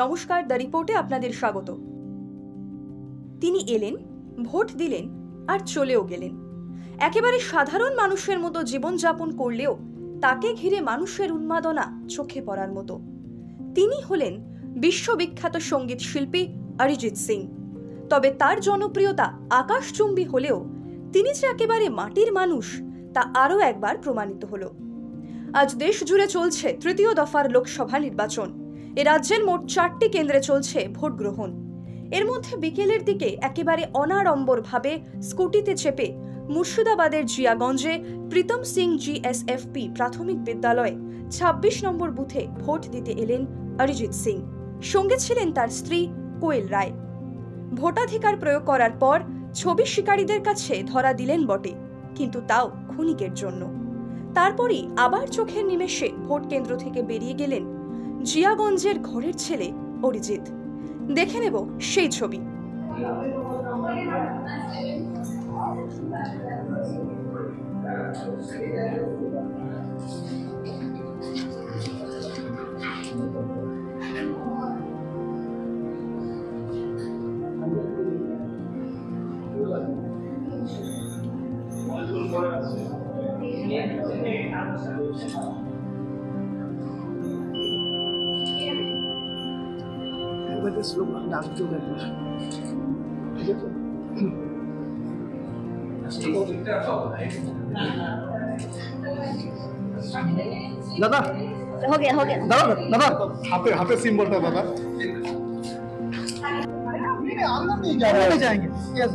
নমস্কার, দ্য রিপোর্টে আপনাদের স্বাগত। তিনি এলেন, ভোট দিলেন আর চলেও গেলেন। একেবারে সাধারণ মানুষের মতো জীবনযাপন করলেও তাকে ঘিরে মানুষের উন্মাদনা চোখে পড়ার মতো। তিনি হলেন বিশ্ববিখ্যাত সঙ্গীত শিল্পী অরিজিৎ সিং। তবে তার জনপ্রিয়তা আকাশচুম্বী হলেও তিনি যে একেবারে মাটির মানুষ তা আরও একবার প্রমাণিত হলো। আজ দেশ জুড়ে চলছে তৃতীয় দফার লোকসভা নির্বাচন। এ রাজ্যের মোট 4টি কেন্দ্রে চলছে ভোট গ্রহণ। এর মধ্যে বিকেলের দিকে একেবারে অনাড়ম্বরভাবে স্কুটিতে চেপে মুর্শিদাবাদের জিয়াগঞ্জে প্রীতম সিং জিএসএফপি প্রাথমিক বিদ্যালয়ে 26 নম্বর বুথে ভোট দিতে এলেন অরিজিৎ সিং। সঙ্গে ছিলেন তার স্ত্রী কোয়েল রায়। ভোটাধিকার প্রয়োগ করার পর ছবি শিকারীদের কাছে ধরা দিলেন বটে, কিন্তু তাও ক্ষণিকের জন্য। তারপরই আবার চোখের নিমেষে ভোট কেন্দ্র থেকে বেরিয়ে গেলেন জিয়াগঞ্জের ঘরের ছেলে অরিজিৎ। দেখে নেব সেই ছবি। दादा हो गया दादा दादा हाथे सिंबलটা दादा अंदर नहीं जा रहे जाएंगे यस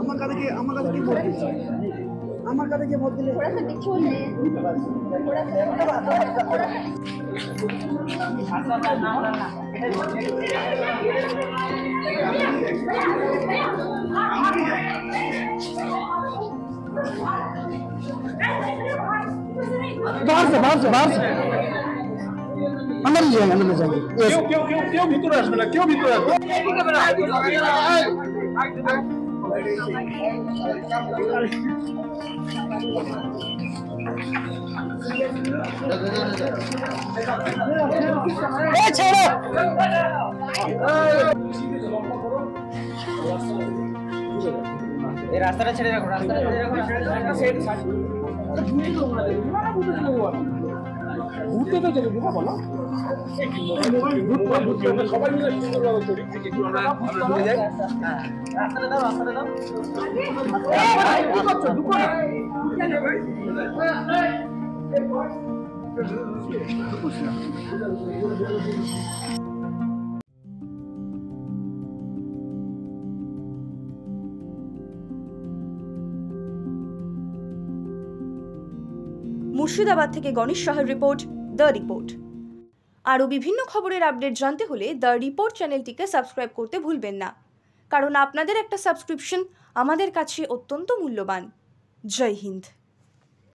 আমার কাছে কি ভোট দিচ্ছে আমার কাছে কি ভোট দিলে थोड़ा सा पीछे हो जाइए, थोड़ा बाहर से अंदर ले जाएंगे क्यों भीतर আসবে না क्यों भीतर আসবে ए छोड़ो এই রাস্তাটা ছেড়ে রাখো ঘুরতে তো চলে বুঝা বলো সবাই মিলে সুন্দরভাবে চলি চলে যাই রাস্তাটা দাও মুর্শিদাবাদ থেকে গণেশ সাহার রিপোর্ট, দ্য রিপোর্ট। আরও বিভিন্ন খবরের আপডেট জানতে হলে দ্য রিপোর্ট চ্যানেলটিকে সাবস্ক্রাইব করতে ভুলবেন না, কারণ আপনাদের একটা সাবস্ক্রিপশন আমাদের কাছে অত্যন্ত মূল্যবান। জয় হিন্দ।